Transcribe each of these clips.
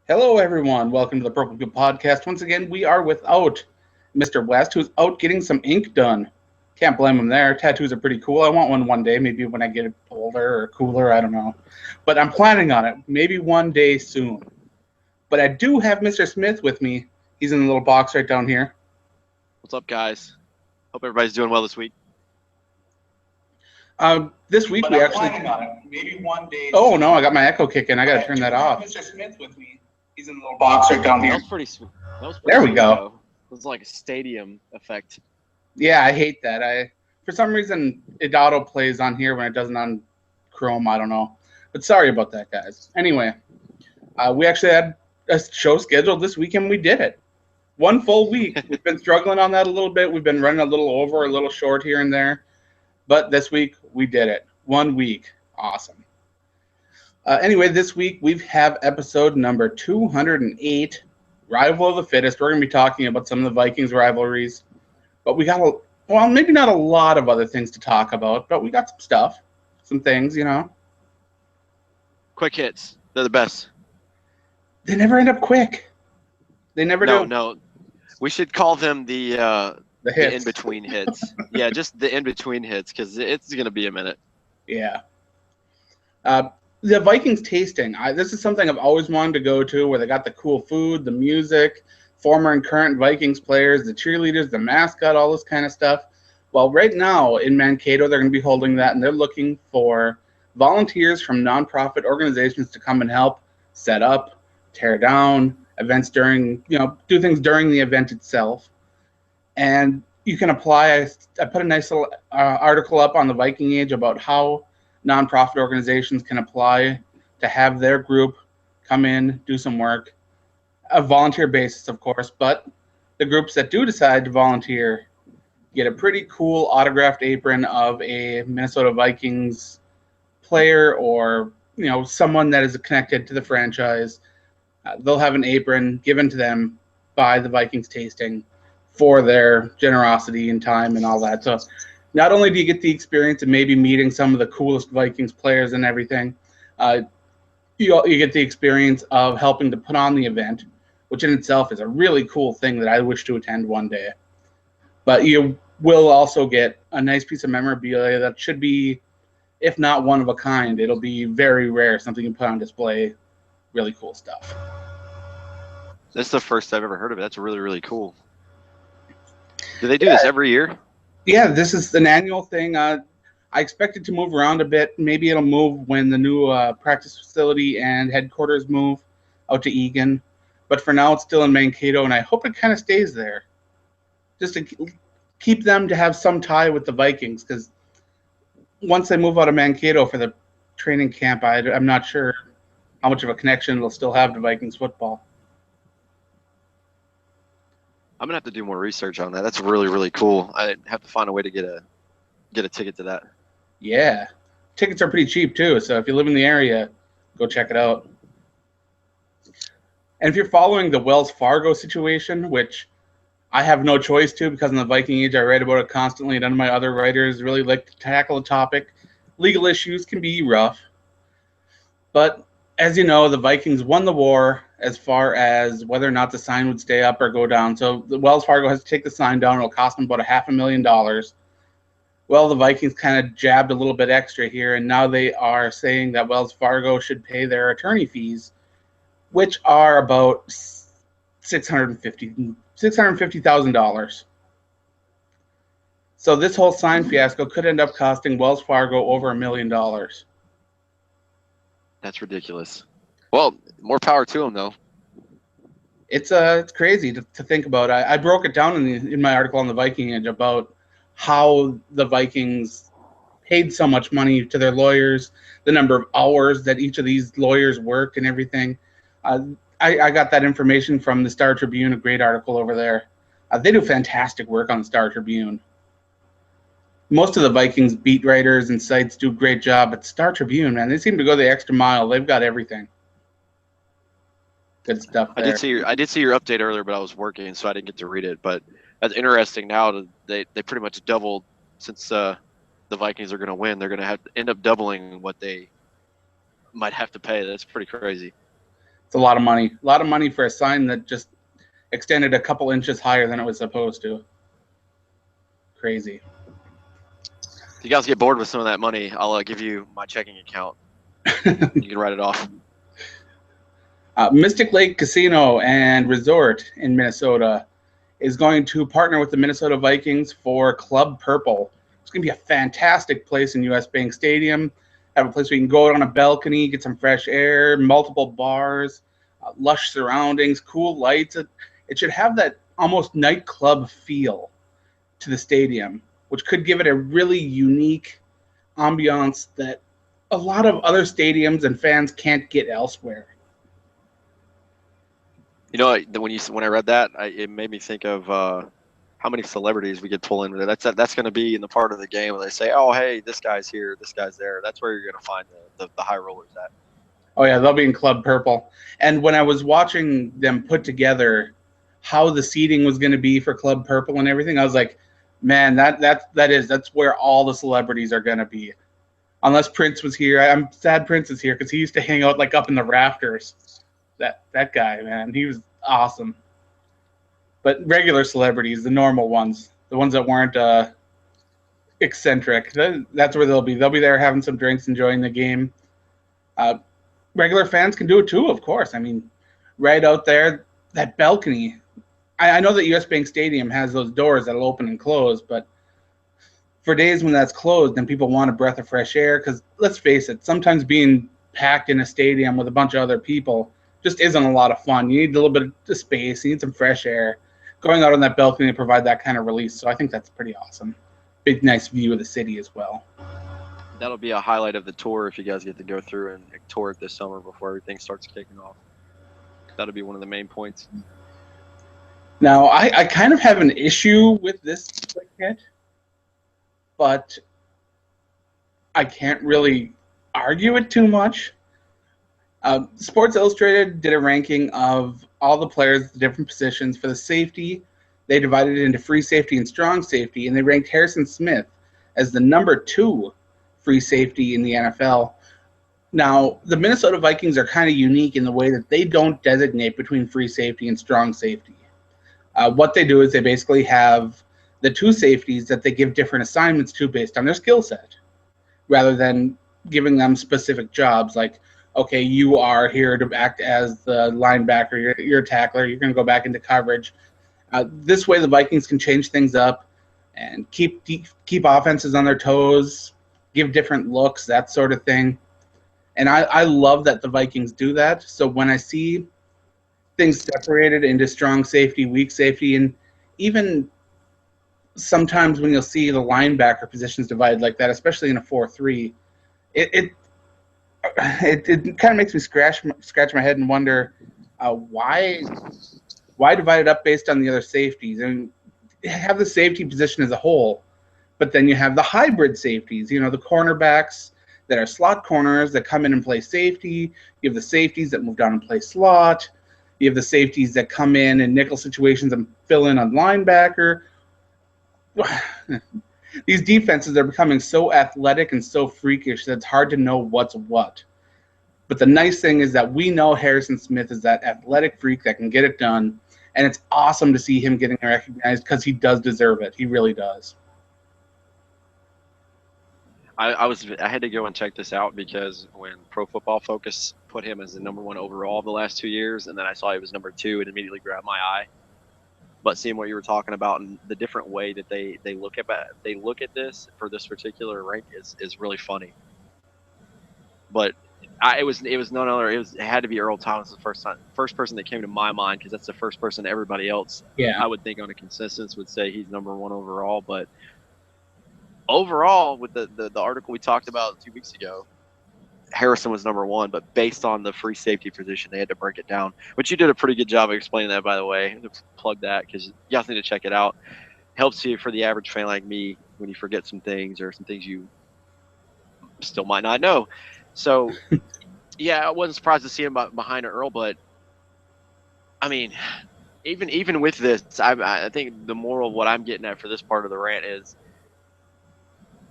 Hello, everyone. Welcome to the Purple Good Podcast. Once again, we are without Mr. West, who's out getting some ink done. Can't blame him there. Tattoos are pretty cool. I want one day, maybe when I get older or cooler, I don't know. But I'm planning on it, maybe one day soon. But I do have Mr. Smith with me. He's in the little box right down here. What's up, guys? Hope everybody's doing well this week. This week we actually. Planning on it, maybe one day. Oh no, I got my echo kicking. I got to turn that off. Mr. Smith with me. He's in the little box right down That here. was pretty sweet. There we go. Though. It was like a stadium effect. Yeah, I hate that. For some reason it auto plays on here when it doesn't on Chrome. I don't know, but sorry about that, guys. Anyway, we actually had a show scheduled this weekend. We did it. One full week. We've been struggling on that a little bit. We've been running a little over, a little short here and there, but this week we did it. 1 week. Awesome. Anyway, this week we have episode number 208, Rival of the Fittest. We're going to be talking about some of the Vikings rivalries, but we got maybe not a lot of other things to talk about, but we got some stuff, some things, Quick hits. They're the best. They never end up quick. They never do. No. We should call them the hits. in-between hits. Yeah, just the in-between hits, because it's going to be a minute. Yeah. The Vikings tasting. This is something I've always wanted to go to, where they got the cool food, the music, former and current Vikings players, the cheerleaders, the mascot, all this kind of stuff. Well, right now in Mankato, they're going to be holding that, and they're looking for volunteers from nonprofit organizations to come and help set up, tear down events during, do things during the event itself. And you can apply. I put a nice little article up on the Viking Age about how nonprofit organizations can apply to have their group come in, do some work, a volunteer basis, of course, but the groups that do decide to volunteer get a pretty cool autographed apron of a Minnesota Vikings player or, someone that is connected to the franchise. They'll have an apron given to them by the Vikings tasting for their generosity and time and all that. So not only do you get the experience of maybe meeting some of the coolest Vikings players and everything, you get the experience of helping to put on the event, which in itself is a really cool thing that I wish to attend one day. But you will also get a nice piece of memorabilia that should be, if not one of a kind, it'll be very rare, something you put on display. Really cool stuff. That's the first I've ever heard of it. That's really, really cool. Do they do this every year? Yeah, this is an annual thing. I expect it to move around a bit. Maybe it'll move when the new practice facility and headquarters move out to Eagan. But for now, it's still in Mankato, and I hope it kind of stays there. Just to keep them to have some tie with the Vikings, because once they move out of Mankato for the training camp, I'm not sure how much of a connection they'll still have to Vikings football. I'm gonna have to do more research on that. That's really, really cool. I have to find a way to get a ticket to that. Yeah, tickets are pretty cheap too. So if you live in the area, go check it out. And if you're following the Wells Fargo situation, which I have no choice to because in the Viking Age I write about it constantly, and none of my other writers really like to tackle the topic. Legal issues can be rough, but as you know, the Vikings won the war as far as whether or not the sign would stay up or go down. So the Wells Fargo has to take the sign down. It'll cost them about $500,000. Well, the Vikings kind of jabbed a little bit extra here, and now they are saying that Wells Fargo should pay their attorney fees, which are about $650,000. So this whole sign fiasco could end up costing Wells Fargo over $1 million. That's ridiculous. Well, more power to them, though. It's crazy to think about. I broke it down in my article on the Viking Age about how the Vikings paid so much money to their lawyers, the number of hours that each of these lawyers worked and everything. I got that information from the Star Tribune, a great article over there. They do fantastic work on the Star Tribune. Most of the Vikings beat writers and sites do a great job, but Star Tribune, man, they seem to go the extra mile. They've got everything. Good stuff there. I did see your update earlier, but I was working, so I didn't get to read it. But that's interesting. Now they pretty much doubled since the Vikings are going to win. They're going to have to end up doubling what they might have to pay. That's pretty crazy. It's It's a lot of money. A lot of money for a sign that just extended a couple inches higher than it was supposed to. Crazy. If you guys get bored with some of that money, I'll give you my checking account. You can write it off. Mystic Lake Casino and Resort in Minnesota is going to partner with the Minnesota Vikings for Club Purple. It's going to be a fantastic place in US Bank Stadium. Have a place where you can go out on a balcony, get some fresh air, multiple bars, lush surroundings, cool lights. It should have that almost nightclub feel to the stadium, which could give it a really unique ambiance that a lot of other stadiums and fans can't get elsewhere. You know, when I read that, it made me think of how many celebrities we could pull in with it. That's going to be in the part of the game where they say, "Oh, hey, this guy's here, this guy's there." That's where you're going to find the high rollers at. Oh yeah, they'll be in Club Purple. And when I was watching them put together how the seating was going to be for Club Purple and everything, I was like, man, that's where all the celebrities are going to be. Unless Prince was here. I'm sad Prince is here because he used to hang out like up in the rafters. That guy, man, he was awesome. But regular celebrities, the normal ones, the ones that weren't eccentric, that's where they'll be. They'll be there having some drinks, enjoying the game. Regular fans can do it too, of course. I mean, right out there, that balcony. I know that US Bank Stadium has those doors that'll open and close, but for days when that's closed, then people want a breath of fresh air. Because let's face it, sometimes being packed in a stadium with a bunch of other people just isn't a lot of fun. You need a little bit of space. You need some fresh air. Going out on that balcony to provide that kind of release. So I think that's pretty awesome. Big, nice view of the city as well. That'll be a highlight of the tour if you guys get to go through and tour it this summer before everything starts kicking off. That'll be one of the main points. Now, I kind of have an issue with this kit, but I can't really argue it too much. Sports Illustrated did a ranking of all the players, the different positions for the safety. They divided it into free safety and strong safety, and they ranked Harrison Smith as the number 2 free safety in the NFL. Now, the Minnesota Vikings are kind of unique in the way that they don't designate between free safety and strong safety. What they do is they basically have the 2 safeties that they give different assignments to based on their skill set, rather than giving them specific jobs like, okay, you are here to act as the linebacker, you're a tackler, you're going to go back into coverage. This way the Vikings can change things up and keep offenses on their toes, give different looks, that sort of thing. And I love that the Vikings do that. So when I see things separated into strong safety, weak safety, and even sometimes when you'll see the linebacker positions divided like that, especially in a 4-3, it kind of makes me scratch my head and wonder why divide it up based on the other safeties. I mean, have the safety position as a whole, but then you have the hybrid safeties. You know, the cornerbacks that are slot corners that come in and play safety. You have the safeties that move down and play slot. You have the safeties that come in nickel situations and fill in on linebacker. These defenses are becoming so athletic and so freakish that it's hard to know what's what. But the nice thing is that we know Harrison Smith is that athletic freak that can get it done, and it's awesome to see him getting recognized because he does deserve it. He really does. I had to go and check this out because when Pro Football Focus put him as the number 1 overall the last 2 years, and then I saw he was number 2, it immediately grabbed my eye. But seeing what you were talking about and the different way that they look at this for this particular rank is really funny. But it was none other. It had to be Earl Thomas the first person that came to my mind, because that's the first person everybody else I would think on a consensus would say he's number 1 overall. But overall, with the article we talked about 2 weeks ago, Harrison was number 1, but based on the free safety position, they had to break it down, which you did a pretty good job of explaining that, by the way. Plug that, because you guys need to check it out. Helps you for the average fan like me when you forget some things or some things you still might not know. So, yeah, I wasn't surprised to see him behind Earl, but I mean, even with this, I think the moral of what I'm getting at for this part of the rant is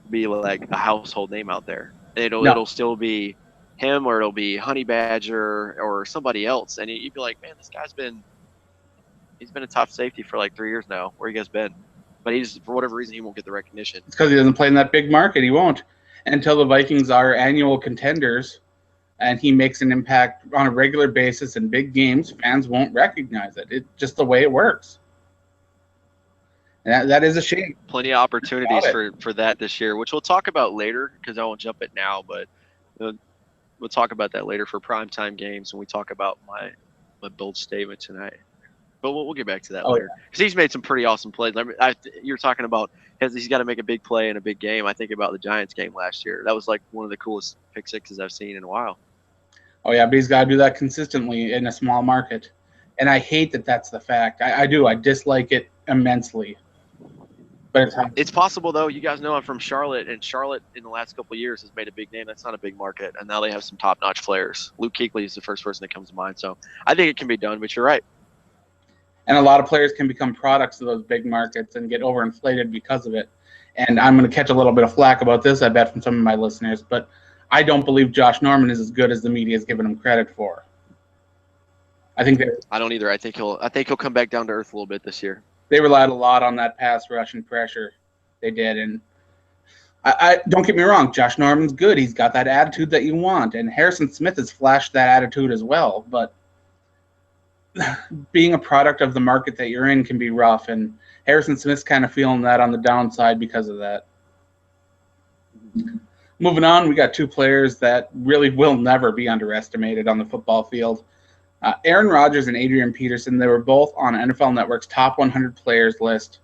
be like a household name out there. It'll still be him or it'll be Honey Badger or somebody else, and you'd be like, man, this guy's he's been a top safety for like 3 years now. Where you guys been? But he's, for whatever reason, he won't get the recognition. It's because he doesn't play in that big market. He won't until the Vikings are annual contenders, and he makes an impact on a regular basis in big games. Fans won't recognize it. It's just the way it works. And that is a shame. Plenty of opportunities for that this year, which we'll talk about later because I won't jump it now, but we'll talk about that later for primetime games when we talk about my bold statement tonight. But we'll get back to that later because he's made some pretty awesome plays. You're talking about he's got to make a big play in a big game. I think about the Giants game last year. That was like one of the coolest pick sixes I've seen in a while. Oh, yeah, but he's got to do that consistently in a small market. And I hate that that's the fact. I do. I dislike it immensely. But it's possible, though. You guys know I'm from Charlotte, and Charlotte in the last couple of years has made a big name. That's not a big market, and now they have some top-notch players. Luke Kuechly is the first person that comes to mind. So I think it can be done, but you're right. And a lot of players can become products of those big markets and get overinflated because of it. And I'm going to catch a little bit of flack about this, I bet, from some of my listeners. But I don't believe Josh Norman is as good as the media has given him credit for. I don't either. I think he'll come back down to earth a little bit this year. They relied a lot on that pass rush and pressure. They did. And I don't get me wrong, Josh Norman's good. He's got that attitude that you want. And Harrison Smith has flashed that attitude as well. But being a product of the market that you're in can be rough. And Harrison Smith's kind of feeling that on the downside because of that. Moving on, we got two players that really will never be underestimated on the football field. Aaron Rodgers and Adrian Peterson, they were both on NFL Network's top 100 players list.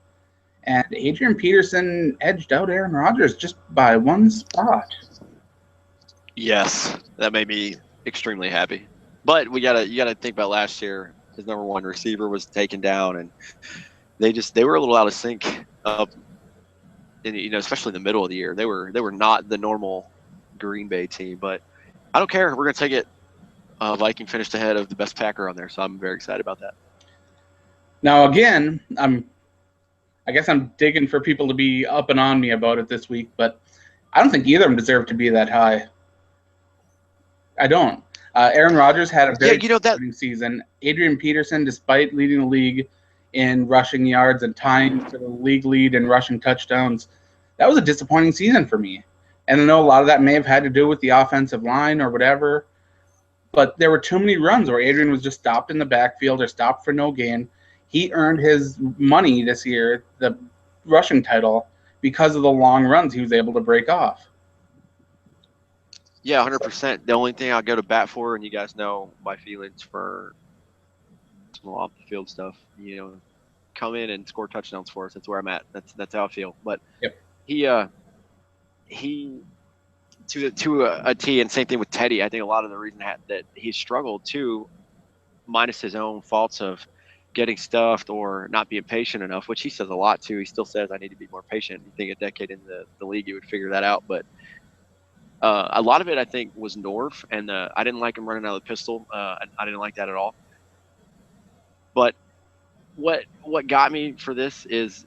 And Adrian Peterson edged out Aaron Rodgers just by one spot. Yes, that made me extremely happy. But you gotta think about last year. His number one receiver was taken down, and they were a little out of sync up in, especially in the middle of the year. They were not the normal Green Bay team, but I don't care. We're gonna take it. Viking finished ahead of the best Packer on there, so I'm very excited about that. Now, again, I guess I'm digging for people to be up and on me about it this week, but I don't think either of them deserve to be that high. I don't. Aaron Rodgers had a very disappointing season. Adrian Peterson, despite leading the league in rushing yards and tying for the league lead in rushing touchdowns, that was a disappointing season for me. And I know a lot of that may have had to do with the offensive line or whatever, but there were too many runs where Adrian was just stopped in the backfield or stopped for no gain. He earned his money this year, the rushing title, because of the long runs he was able to break off. Yeah, 100%. The only thing I'll go to bat for, and you guys know my feelings for some off the field stuff, come in and score touchdowns for us. That's where I'm at. That's how I feel. But yep. he to a T, and same thing with Teddy. I think a lot of the reason that he struggled too, minus his own faults of getting stuffed or not being patient enough, which he says a lot too. He still says I need to be more patient. You think a decade into the league you would figure that out, but a lot of it I think was Norv, and I didn't like him running out of the pistol. I didn't like that at all. But what got me for this is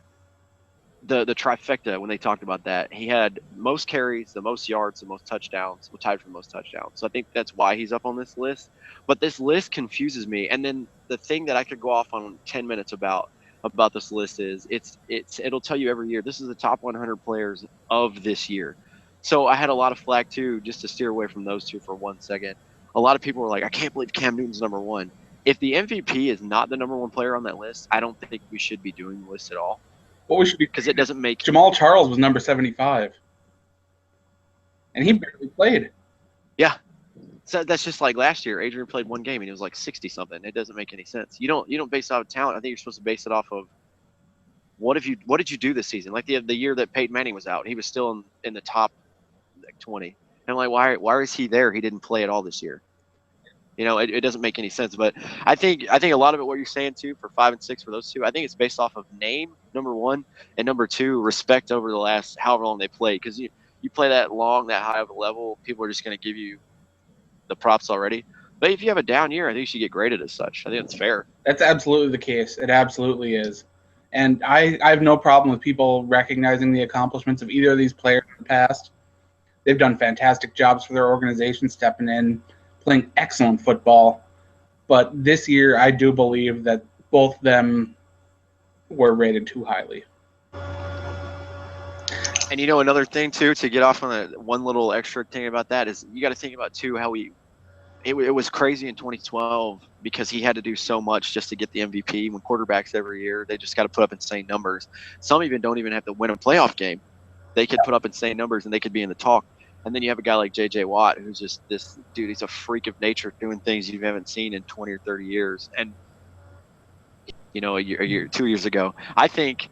the trifecta when they talked about that. He had most carries, the most yards, the most touchdowns, tied for the most touchdowns. So I think that's why he's up on this list. But this list confuses me. And then the thing that I could go off on 10 minutes about this list is it'll tell you every year this is the top 100 players of this year. So I had a lot of flack too, just to steer away from those two for 1 second. A lot of people were like, I can't believe Cam Newton's number one. If the MVP is not the number one player on that list, I don't think we should be doing the list at all. What we should be, because it doesn't make Jamal Charles was number 75, and he barely played. Yeah, so that's just like last year. Adrian played one game and he was like 60 something. It doesn't make any sense. You don't base it off of talent. I think you're supposed to base it off of what did you do this season? Like the year that Peyton Manning was out, he was still in the top like 20. And I'm like, why is he there? He didn't play at all this year. It doesn't make any sense. But I think a lot of it, what you're saying too, for 5 and 6 for those two, I think it's based off of name, number one, and number two, respect over the last however long they played. Because you play that long, that high of a level, people are just going to give you the props already. But if you have a down year, I think you should get graded as such. I think that's fair. That's absolutely the case. It absolutely is. And I have no problem with people recognizing the accomplishments of either of these players in the past. They've done fantastic jobs for their organization, stepping in, playing excellent football. But this year, I do believe that both of them were rated too highly. And another thing too, to get off on one little extra thing about that is you got to think about too how it was crazy in 2012 because he had to do so much just to get the MVP. When quarterbacks every year, they just got to put up insane numbers. Some even don't even have to win a playoff game. They could put up insane numbers and they could be in the talk. And then you have a guy like J.J. Watt, who's just this dude. He's a freak of nature, doing things you haven't seen in 20 or 30 years. And a year, 2 years ago, I think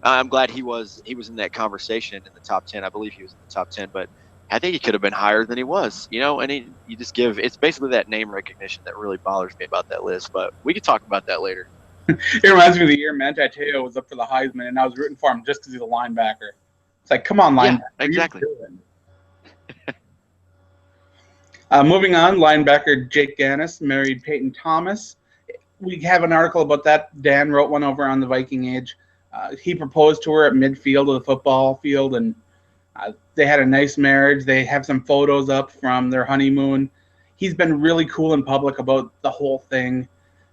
I'm glad he was in that conversation in the top 10. I believe he was in the top 10, but I think he could have been higher than he was. And you just it's basically that name recognition that really bothers me about that list. But we could talk about that later. It reminds me of the year Manti Te'o was up for the Heisman, and I was rooting for him just because he's a linebacker. It's like, come on, linebacker. Yeah, exactly. Moving on, linebacker Jake Gannis married Peyton Thomas. We have an article about that. Dan wrote one over on the Viking Age. He proposed to her at midfield of the football field, and they had a nice marriage. They have some photos up from their honeymoon. He's been really cool in public about the whole thing,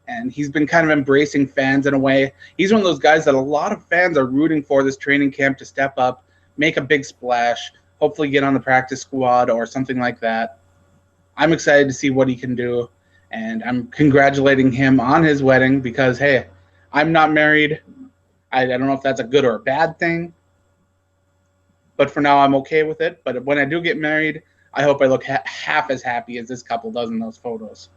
and he's been kind of embracing fans in a way. He's one of those guys that a lot of fans are rooting for this training camp to step up, make a big splash, hopefully get on the practice squad or something like that. I'm excited to see what he can do, and I'm congratulating him on his wedding because, hey, I'm not married. I don't know if that's a good or a bad thing, but for now I'm okay with it. But when I do get married, I hope I look half as happy as this couple does in those photos.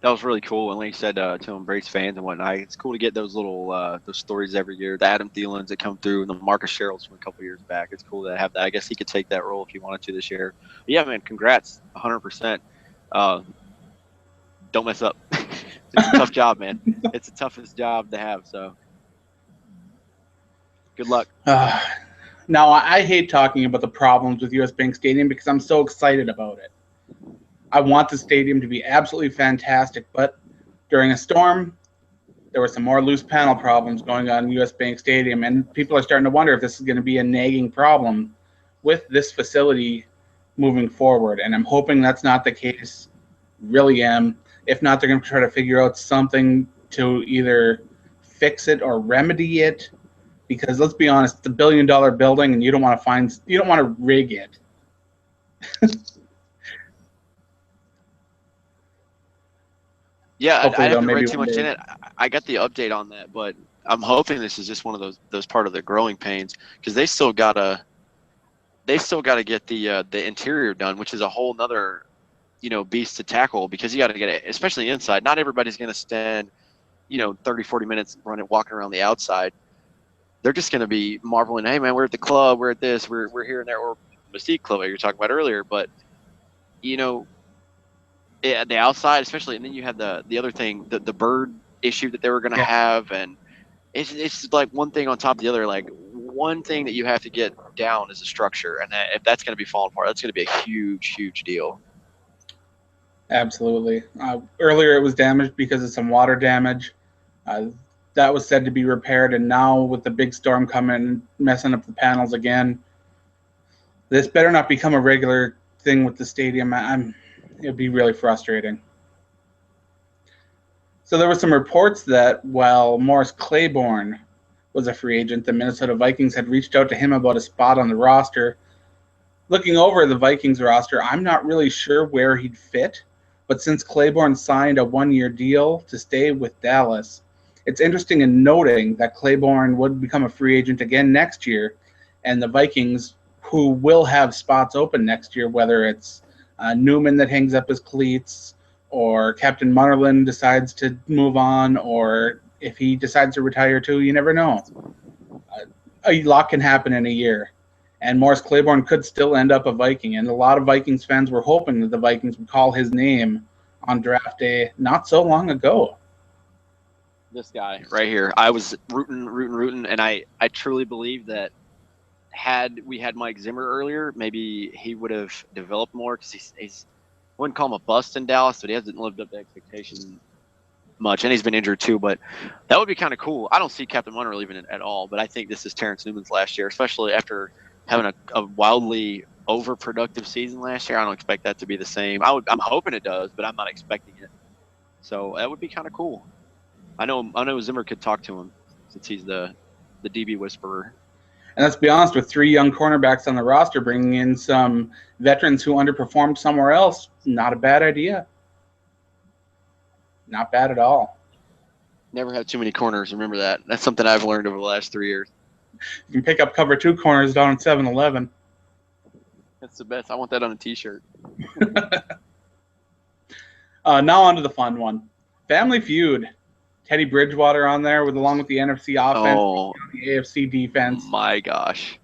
That was really cool, and like you said, to embrace fans and whatnot. It's cool to get those little those stories every year. The Adam Thielens that come through, and the Marcus Sherrills from a couple years back. It's cool to have that. I guess he could take that role if he wanted to this year. But yeah, man, congrats, 100%. Don't mess up. It's a tough job, man. It's the toughest job to have. So good luck. Now, I hate talking about the problems with US Bank Stadium because I'm so excited about it. I want the stadium to be absolutely fantastic, but during a storm, there were some more loose panel problems going on in US Bank Stadium, and people are starting to wonder if this is going to be a nagging problem with this facility moving forward, and I'm hoping that's not the case. Really am. If not, they're going to try to figure out something to either fix it or remedy it, because let's be honest, it's $1 billion building, and you don't want to rig it. Yeah, Hopefully I haven't maybe read too one much day. in it. I got the update on that, but I'm hoping this is just one of those part of the growing pains because they still gotta get the interior done, which is a whole nother beast to tackle because you got to get it, especially inside. Not everybody's going to spend 30, 40 minutes walking around the outside. They're just going to be marveling, hey man, we're at the club, we're at this, we're here and there, or Mystique Club that you were talking about earlier, but the outside especially, and then you have the other thing, the bird issue that they were going to have, and it's like one thing on top of the other. Like one thing that you have to get down is the structure, and if that's going to be falling apart, that's going to be a huge deal. Absolutely. Earlier it was damaged because of some water damage. That was said to be repaired, and now with the big storm coming and messing up the panels again, this better not become a regular thing with the stadium. It'd be really frustrating. So there were some reports that while Morris Claiborne was a free agent, the Minnesota Vikings had reached out to him about a spot on the roster. Looking over the Vikings roster, I'm not really sure where he'd fit, but since Claiborne signed a one-year deal to stay with Dallas, it's interesting in noting that Claiborne would become a free agent again next year, and the Vikings, who will have spots open next year, whether it's Newman that hangs up his cleats, or Captain Munnerlyn decides to move on, or if he decides to retire too, you never know. A lot can happen in a year. And Morris Claiborne could still end up a Viking. And a lot of Vikings fans were hoping that the Vikings would call his name on draft day not so long ago. This guy right here, I was rooting, and I truly believe that had we had Mike Zimmer earlier, maybe he would have developed more because he's I wouldn't call him a bust in Dallas, but he hasn't lived up to expectation much, and he's been injured too. But that would be kind of cool. I don't see Captain Munner leaving it at all, but I think this is Terrence Newman's last year, especially after having a wildly overproductive season last year. I don't expect that to be the same. I'm hoping it does, but I'm not expecting it. So that would be kind of cool. I know Zimmer could talk to him since he's the DB whisperer. And let's be honest, with 3 young cornerbacks on the roster, bringing in some veterans who underperformed somewhere else, not a bad idea. Not bad at all. Never have too many corners. Remember that. That's something I've learned over the last 3 years. You can pick up cover 2 corners down at 7-Eleven. That's the best. I want that on a T-shirt. Now on to the fun one. Family Feud. Teddy Bridgewater on there along with the NFC offense, the AFC defense. My gosh.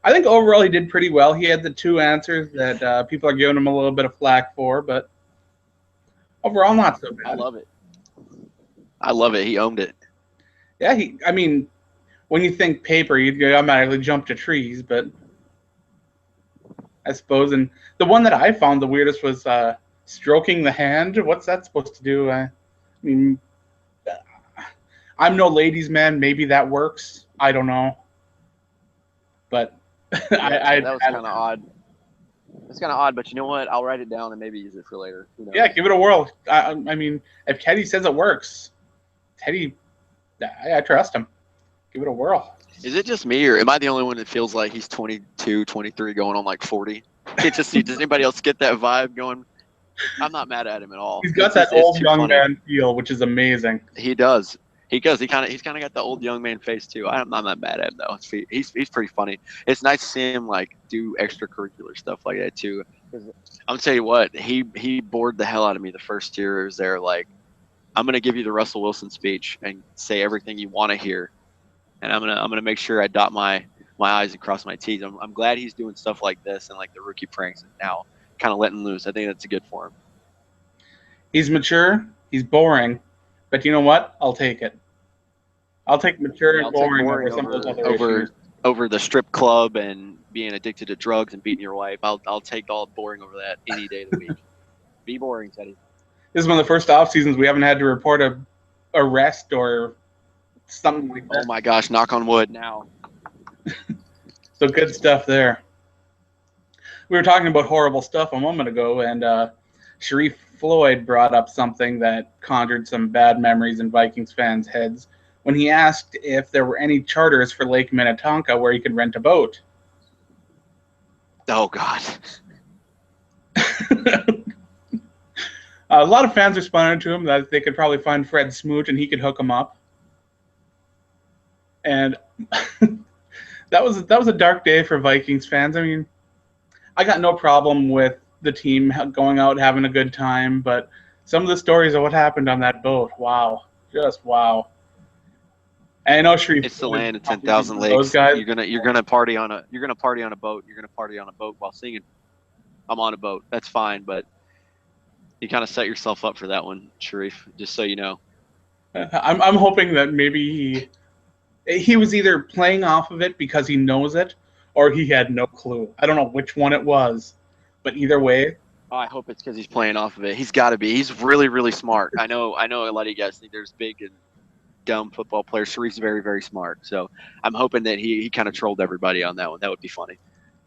I think overall he did pretty well. He had the 2 answers that people are giving him a little bit of flack for, but overall not so bad. I love it. He owned it. Yeah, I mean, when you think paper, you automatically jump to trees, but I suppose. And the one that I found the weirdest was stroking the hand. What's that supposed to do? I mean, I'm no ladies' man. Maybe that works. I don't know. But that was kind of odd. It's kind of odd, but you know what? I'll write it down and maybe use it for later. Yeah, give it a whirl. I mean, if Teddy says it works, Teddy, I trust him. Give it a whirl. Is it just me, or am I the only one that feels like he's 22, 23, going on like 40? Does anybody else get that vibe going? I'm not mad at him at all. He's got that old young man feel, which is amazing. He does. He's kind of got the old young man face too. I'm not mad at him though. He's pretty funny. It's nice to see him like do extracurricular stuff like that too. I'm gonna tell you what, he bored the hell out of me the first year. It was there like, I'm gonna give you the Russell Wilson speech and say everything you want to hear, and I'm gonna make sure I dot my I's and cross my T's. I'm glad he's doing stuff like this and like the rookie pranks and now kind of letting loose. I think that's good for him. He's mature. He's boring, but you know what? I'll take it. I'll take mature and boring over some of those other issues. Over the strip club and being addicted to drugs and beating your wife. I'll take all boring over that any day of the week. Be boring, Teddy. This is one of the first off seasons we haven't had to report a arrest or something like that. Oh my gosh! Knock on wood now. So good stuff there. We were talking about horrible stuff a moment ago, and Sharif Floyd brought up something that conjured some bad memories in Vikings fans' heads when he asked if there were any charters for Lake Minnetonka where he could rent a boat. Oh, God. A lot of fans responded to him that they could probably find Fred Smoot and he could hook him up. And that was a dark day for Vikings fans. I mean, I got no problem with the team going out having a good time, but some of the stories of what happened on that boat, wow, just wow. And I know Sharif. It's the land of 10,000 lakes. You're gonna party on a boat. You're gonna party on a boat while singing. I'm on a boat. That's fine, but you kind of set yourself up for that one, Sharif. Just so you know. I'm hoping that maybe he was either playing off of it because he knows it, or he had no clue. I don't know which one it was, but either way. Oh, I hope it's because he's playing off of it. He's got to be. He's really, really smart. I know. A lot of you guys think there's big and dumb football players. Sharif's very, very smart. So I'm hoping that he kind of trolled everybody on that one. That would be funny.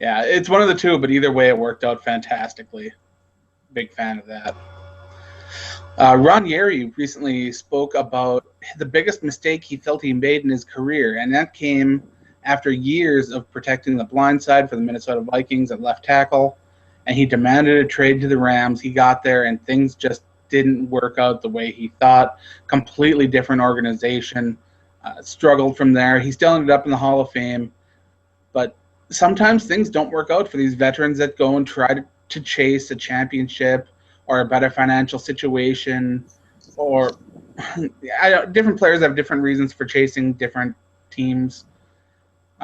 Yeah, it's one of the two, but either way, it worked out fantastically. Big fan of that. Ron Yeri recently spoke about the biggest mistake he felt he made in his career, and that came after years of protecting the blind side for the Minnesota Vikings at left tackle, and he demanded a trade to the Rams. He got there, and things just didn't work out the way he thought. Completely different organization. Struggled from there. He still ended up in the Hall of Fame, but sometimes things don't work out for these veterans that go and try to chase a championship or a better financial situation, or different players have different reasons for chasing different teams.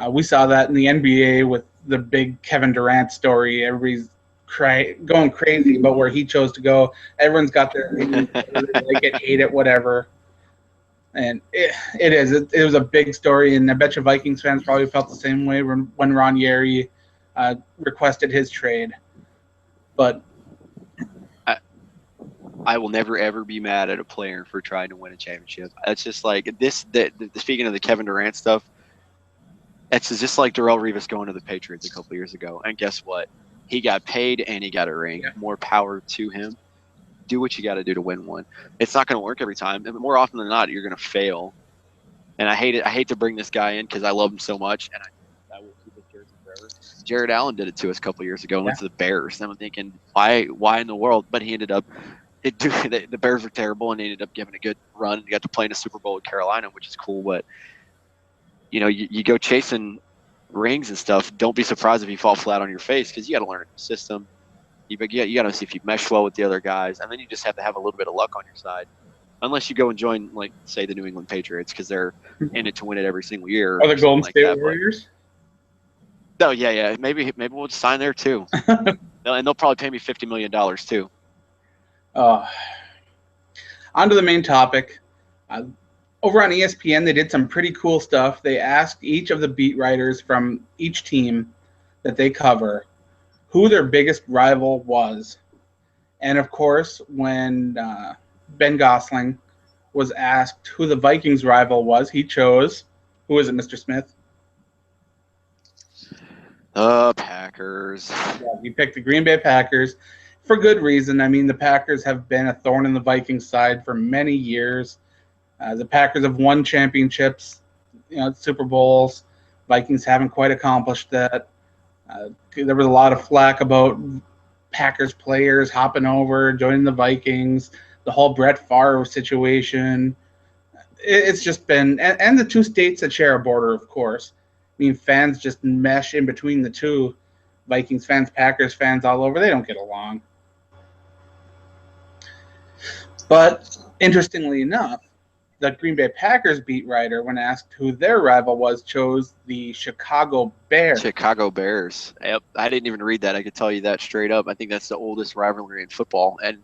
We saw that in the NBA with the big Kevin Durant story. Everybody's going crazy about where he chose to go. Everyone's got their reasons. They get hate it, whatever. And it was a big story, and I bet you Vikings fans probably felt the same way when Ron Yeri requested his trade. But I will never ever be mad at a player for trying to win a championship. That's just like this. Speaking of the Kevin Durant stuff, It's just like Darrelle Revis going to the Patriots a couple years ago. And guess what? He got paid and he got a ring. Yeah. More power to him. Do what you got to do to win one. It's not going to work every time. And more often than not, you're going to fail. And I hate it. I hate to bring this guy in because I love him so much, and I will keep his jersey forever. Jared Allen did it to us a couple years ago and went to the Bears. And I'm thinking, why in the world? But he ended up the Bears were terrible, and he ended up giving a good run. He got to play in a Super Bowl with Carolina, which is cool. But you go chasing rings and stuff. Don't be surprised if you fall flat on your face because you got to learn the system. You got to see if you mesh well with the other guys, and then you just have to have a little bit of luck on your side. Unless you go and join, like, say, the New England Patriots because they're in it to win it every single year. Or the Golden State Warriors. Oh yeah. Maybe we'll just sign there too, and they'll probably pay me $50 million too. On to the main topic. Over on ESPN, they did some pretty cool stuff. They asked each of the beat writers from each team that they cover who their biggest rival was. And, of course, when Ben Gosling was asked who the Vikings' rival was, he chose, who is it, Mr. Smith? The Packers. Yeah, he picked the Green Bay Packers for good reason. I mean, the Packers have been a thorn in the Vikings' side for many years. The Packers have won championships, Super Bowls. Vikings haven't quite accomplished that. There was a lot of flack about Packers players hopping over, joining the Vikings, the whole Brett Favre situation. It's just been, and the two states that share a border, of course. I mean, fans just mesh in between the two. Vikings fans, Packers fans all over, they don't get along. But interestingly enough, the Green Bay Packers beat writer, when asked who their rival was, chose the Chicago Bears. Chicago Bears. Yep. I didn't even read that. I could tell you that straight up. I think that's the oldest rivalry in football, and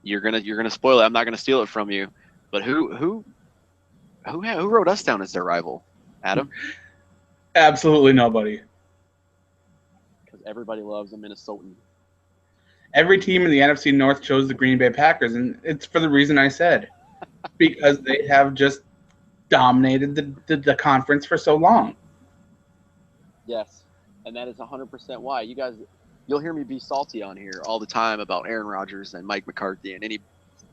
you're gonna spoil it. I'm not gonna steal it from you. But who wrote us down as their rival, Adam? Absolutely nobody. Because everybody loves a Minnesotan. Every team in the NFC North chose the Green Bay Packers, and it's for the reason I said. Because they have just dominated the conference for so long. Yes, and that is 100% why. You guys, you'll hear me be salty on here all the time about Aaron Rodgers and Mike McCarthy and any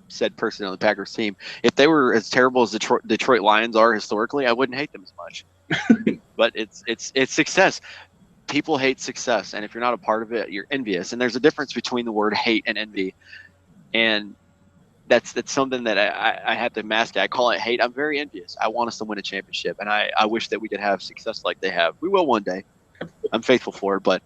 said person on the Packers team. If they were as terrible as Detroit Lions are historically, I wouldn't hate them as much. But it's success. People hate success, and if you're not a part of it, you're envious. And there's a difference between the word hate and envy, and that's something that I have to mask it. I call it hate. I'm very envious. I want us to win a championship, and I wish that we could have success like they have. We will one day. I'm faithful for it, but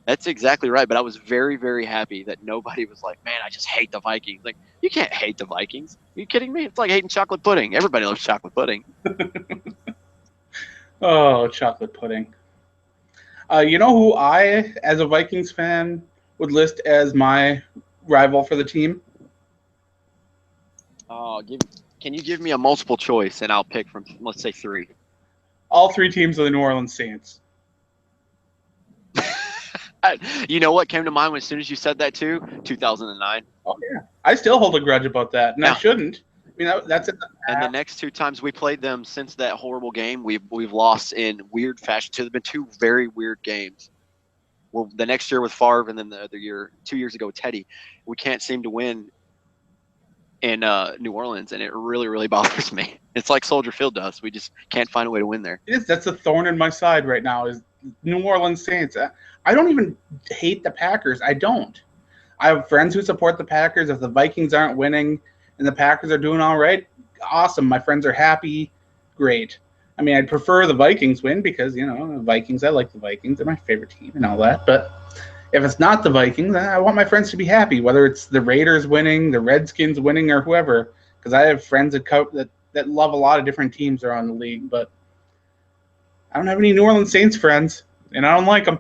that's exactly right. But I was very, very happy that nobody was like, man, I just hate the Vikings. Like, you can't hate the Vikings. Are you kidding me? It's like hating chocolate pudding. Everybody loves chocolate pudding. Oh, chocolate pudding. You know who I, as a Vikings fan, would list as my rival for the team? Can you give me a multiple choice, and I'll pick from, let's say, 3. All 3 teams of the New Orleans Saints. You know what came to mind as soon as you said that too? 2009. Oh yeah, I still hold a grudge about that, and I shouldn't. I mean, that's it. And the next 2 times we played them since that horrible game, we've lost in weird fashion. So there've been 2 very weird games. Well, the next year with Favre, and then the other year, 2 years ago with Teddy, we can't seem to win in New Orleans, and it really, really bothers me. It's like Soldier Field does. We just can't find a way to win there. It is. That's a thorn in my side right now. Is New Orleans Saints. I don't even hate the Packers. I don't. I have friends who support the Packers. If the Vikings aren't winning and the Packers are doing all right, awesome. My friends are happy. Great. I mean, I'd prefer the Vikings win because, Vikings, I like the Vikings. They're my favorite team and all that. But if it's not the Vikings, I want my friends to be happy, whether it's the Raiders winning, the Redskins winning, or whoever. Because I have friends that love a lot of different teams around the league. But I don't have any New Orleans Saints friends, and I don't like them.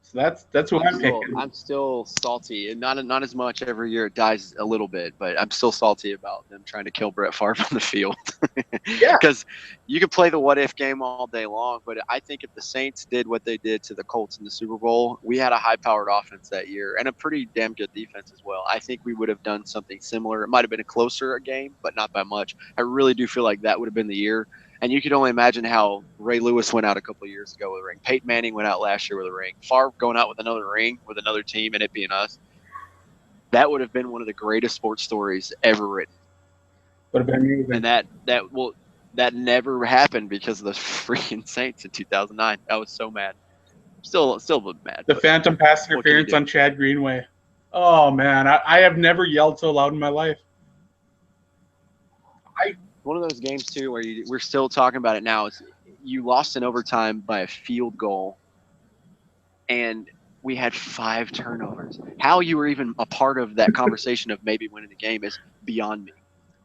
So that's who I'm picking. I'm still salty, and not as much every year. It dies a little bit, but I'm still salty about them trying to kill Brett Favre on the field. Yeah, because you can play the what if game all day long, but I think if the Saints did what they did to the Colts in the Super Bowl, we had a high-powered offense that year and a pretty damn good defense as well. I think we would have done something similar. It might have been a closer game, but not by much. I really do feel like that would have been the year. And you can only imagine how Ray Lewis went out a couple of years ago with a ring. Peyton Manning went out last year with a ring. Favre going out with another ring with another team and it being us. That would have been one of the greatest sports stories ever written. Would have been amazing. And that never happened because of the freaking Saints in 2009. I was so mad. Still mad. The phantom pass interference on Chad Greenway. Oh man, I have never yelled so loud in my life. One of those games too where we're still talking about it now. Is you lost in overtime by a field goal, and we had 5 turnovers. How you were even a part of that conversation of maybe winning the game is beyond me.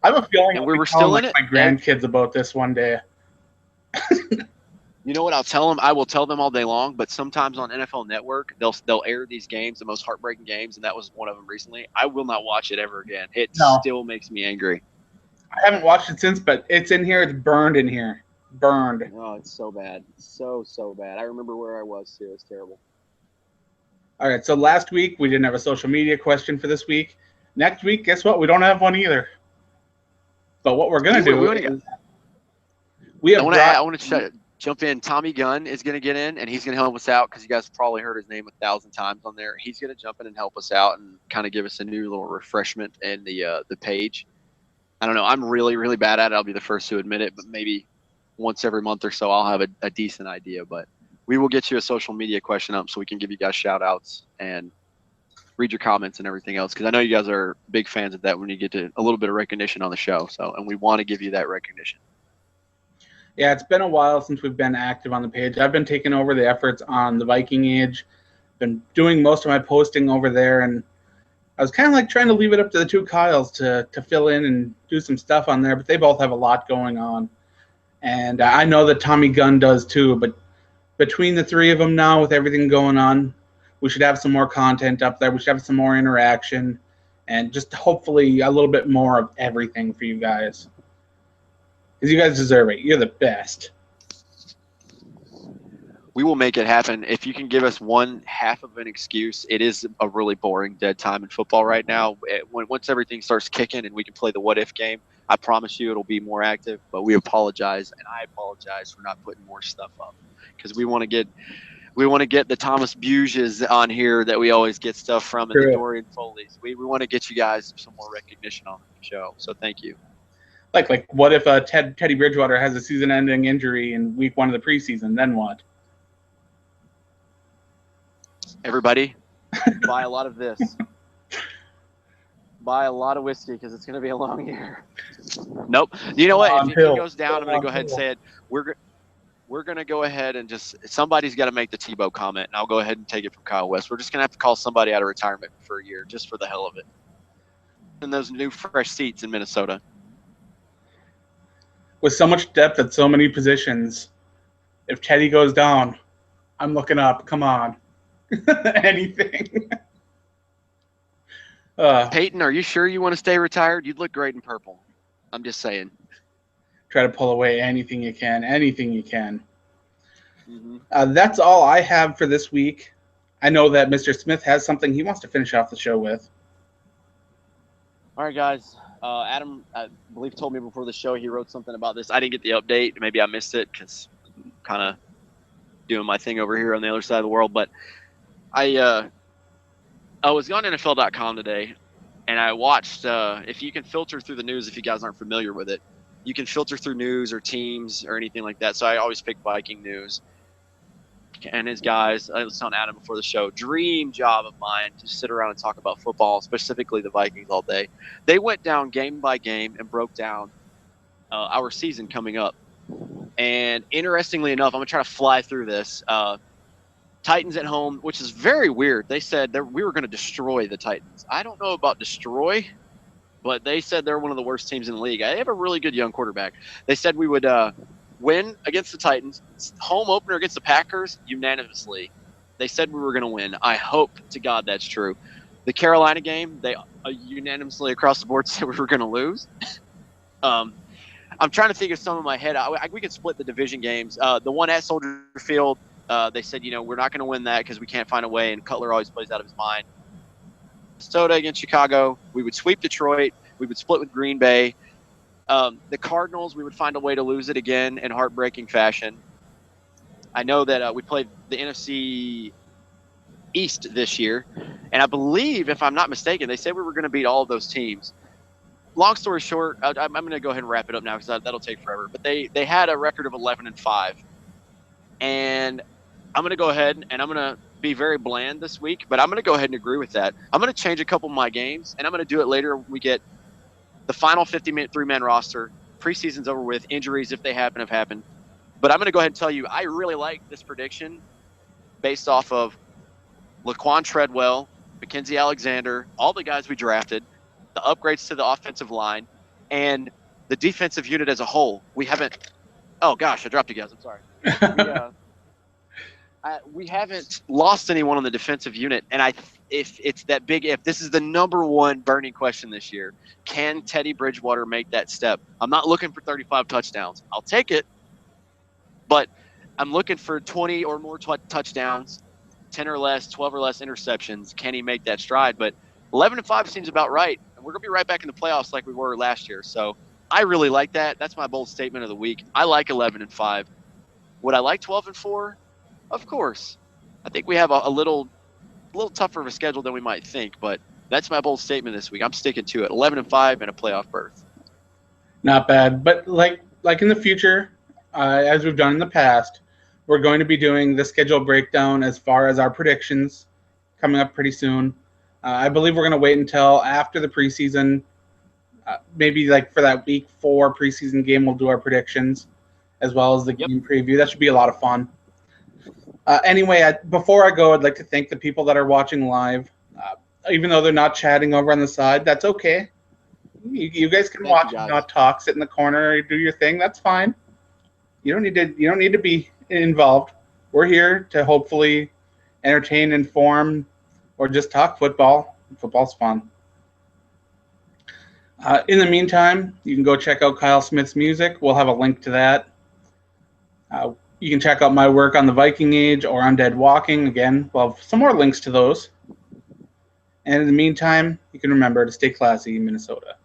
I have a feeling And we were still in it. My grandkids about this one day. You know what? I'll tell them. I will tell them all day long. But sometimes on NFL Network, they'll air these games, the most heartbreaking games, and that was one of them recently. I will not watch it ever again. It still makes me angry. I haven't watched it since, but it's in here. It's burned in here. Burned. Oh, it's so bad. So bad. I remember where I was too. It's terrible. All right. So last week we didn't have a social media question for this week. Next week, guess what? We don't have one either. But what we're gonna do is I want to jump in. Tommy Gunn is going to get in, and he's going to help us out because you guys probably heard his name 1,000 times on there. He's going to jump in and help us out and kind of give us a new little refreshment in the page. I don't know. I'm really, really bad at it. I'll be the first to admit it, but maybe once every month or so I'll have a decent idea. But we will get you a social media question up so we can give you guys shout-outs and read your comments and everything else because I know you guys are big fans of that when you get to a little bit of recognition on the show. And we want to give you that recognition. Yeah, it's been a while since we've been active on the page. I've been taking over the efforts on the Viking Age, been doing most of my posting over there, and I was kind of like trying to leave it up to the two Kyles to fill in and do some stuff on there, but they both have a lot going on. And I know that Tommy Gunn does too, but between the three of them now with everything going on, we should have some more content up there. We should have some more interaction and just hopefully a little bit more of everything for you guys. Because you guys deserve it. You're the best. We will make it happen. If you can give us one half of an excuse, it is a really boring dead time in football right now. Once everything starts kicking and we can play the what-if game, I promise you it'll be more active. But we apologize, and I apologize for not putting more stuff up because we want to get the Thomas Buges on here that we always get stuff from and the Dorian Foleys. We want to get you guys some more recognition on the show. So thank you. Like what if Teddy Bridgewater has a season-ending injury in week 1 of the preseason? Then what? Everybody, buy a lot of this. Buy a lot of whiskey because it's going to be a long year. Nope. You know what? If it goes down, I'm going to go ahead and say it. We're going to go ahead and just – somebody's got to make the Tebow comment, and I'll go ahead and take it from Kyle West. We're just going to have to call somebody out of retirement for a year just for the hell of it. And those new fresh seats in Minnesota. With so much depth at so many positions, if Teddy goes down, I'm looking up. Come on. Anything. Peyton, are you sure you want to stay retired? You'd look great in purple. I'm just saying. Try to pull away anything you can. Anything you can. Mm-hmm. That's all I have for this week. I know that Mr. Smith has something he wants to finish off the show with. All right, guys. Adam, I believe, told me before the show he wrote something about this. I didn't get the update. Maybe I missed it because I'm kind of doing my thing over here on the other side of the world. But I was on NFL.com today, and I watched if you can filter through the news, if you guys aren't familiar with it, you can filter through news or teams or anything like that. So I always pick Viking news. And his guys, I was telling Adam before the show, dream job of mine to sit around and talk about football, specifically the Vikings all day. They went down game by game and broke down our season coming up. And interestingly enough, I'm going to try to fly through this. Titans at home, which is very weird. They said that we were going to destroy the Titans. I don't know about destroy, but they said they're one of the worst teams in the league. They have a really good young quarterback. They said we would win against the Titans. Home opener against the Packers, unanimously. They said we were going to win. I hope to God that's true. The Carolina game, they unanimously across the board said we were going to lose. I'm trying to think of some in my head. We could split the division games. The one at Soldier Field, they said, we're not going to win that because we can't find a way, and Cutler always plays out of his mind. Minnesota against Chicago, we would sweep Detroit. We would split with Green Bay. The Cardinals, we would find a way to lose it again in heartbreaking fashion. I know that we played the NFC East this year, and I believe, if I'm not mistaken, they said we were going to beat all of those teams. Long story short, I'm going to go ahead and wrap it up now because that'll take forever. But they had a record of 11-5, and I'm going to go ahead and I'm going to be very bland this week, but I'm going to go ahead and agree with that. I'm going to change a couple of my games, and I'm going to do it later when we get the final 50-minute three-man roster. Preseason's over with. Injuries, if they happen, have happened. But I'm going to go ahead and tell you, I really like this prediction based off of Laquan Treadwell, Mackenzie Alexander, all the guys we drafted, the upgrades to the offensive line, and the defensive unit as a whole. We haven't – oh, gosh, I dropped you guys. I'm sorry. We haven't lost anyone on the defensive unit, and if it's that big if, this is the number one burning question this year. Can Teddy Bridgewater make that step? I'm not looking for 35 touchdowns. I'll take it, but I'm looking for 20 or more touchdowns, 10 or less, 12 or less interceptions. Can he make that stride? But 11-5 seems about right, and we're going to be right back in the playoffs like we were last year. So I really like that. That's my bold statement of the week. I like 11-5. Would I like 12-4? Of course. I think we have a little tougher of a schedule than we might think, but that's my bold statement this week. I'm sticking to it. 11-5 and a playoff berth. Not bad, but like in the future, as we've done in the past, we're going to be doing the schedule breakdown as far as our predictions coming up pretty soon. I believe we're going to wait until after the preseason, maybe like for that week 4 preseason game, we'll do our predictions as well as the game preview. That should be a lot of fun. Anyway, before I go, I'd like to thank the people that are watching live. Even though they're not chatting over on the side, that's okay. You guys can watch and not talk, sit in the corner, do your thing. That's fine. You don't need to be involved. We're here to hopefully entertain, inform, or just talk football. Football's fun. In the meantime, you can go check out Kyle Smith's music. We'll have a link to that. You can check out my work on the Viking Age or Undead Walking. Again, we'll have some more links to those. And in the meantime, you can remember to stay classy in Minnesota.